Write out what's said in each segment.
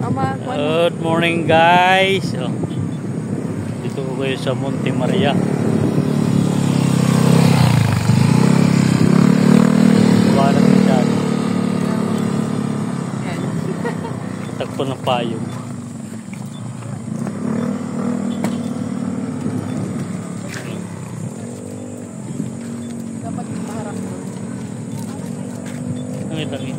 Good morning guys. Dito ko kayo sa Monte Maria. Wala na siya. Tagpo ng payong. Dapat maharap mo. Ang lagi.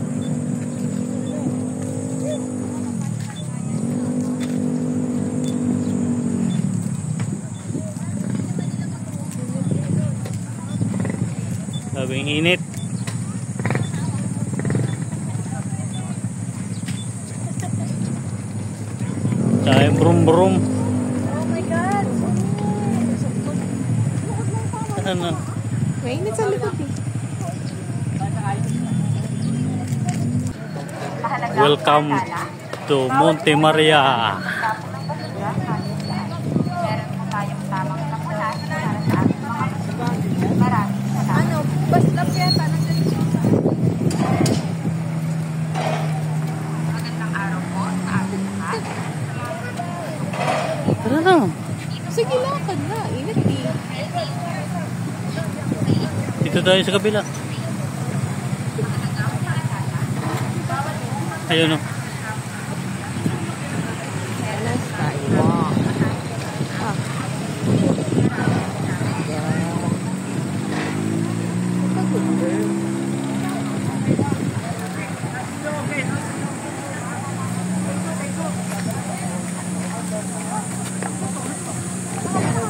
Sabing init. Tsaka brum brum. Oh my God! Ano? Mainit sa likod eh. Welcome to Monte Maria. Ano? Basta piyata ng magandang araw po sa ating lahat. Tara na. Sige, lakad na. Init eh. Dito tayo sa kabila. Ayun o. Skywalk.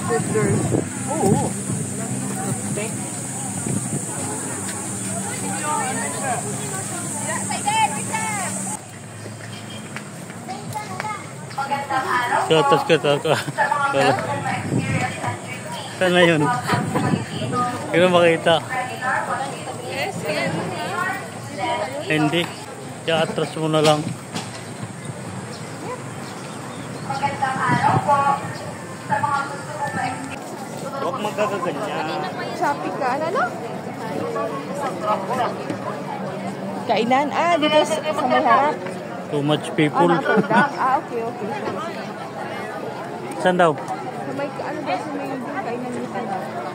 Good girl. Oo. Sa atas ka ta. Sana yun. Hindi na makita. Yes, yan. Hindi. Kaya atras mo na lang. Magandang araw po sa mga gusto kong ma-experience. Huwag magkakaganyan. Shopping ka, ano? Kainan? Dito sa may harap. Too much people. Product. Okay. Saan daw? Sa may, ano ba sa may kainan nito?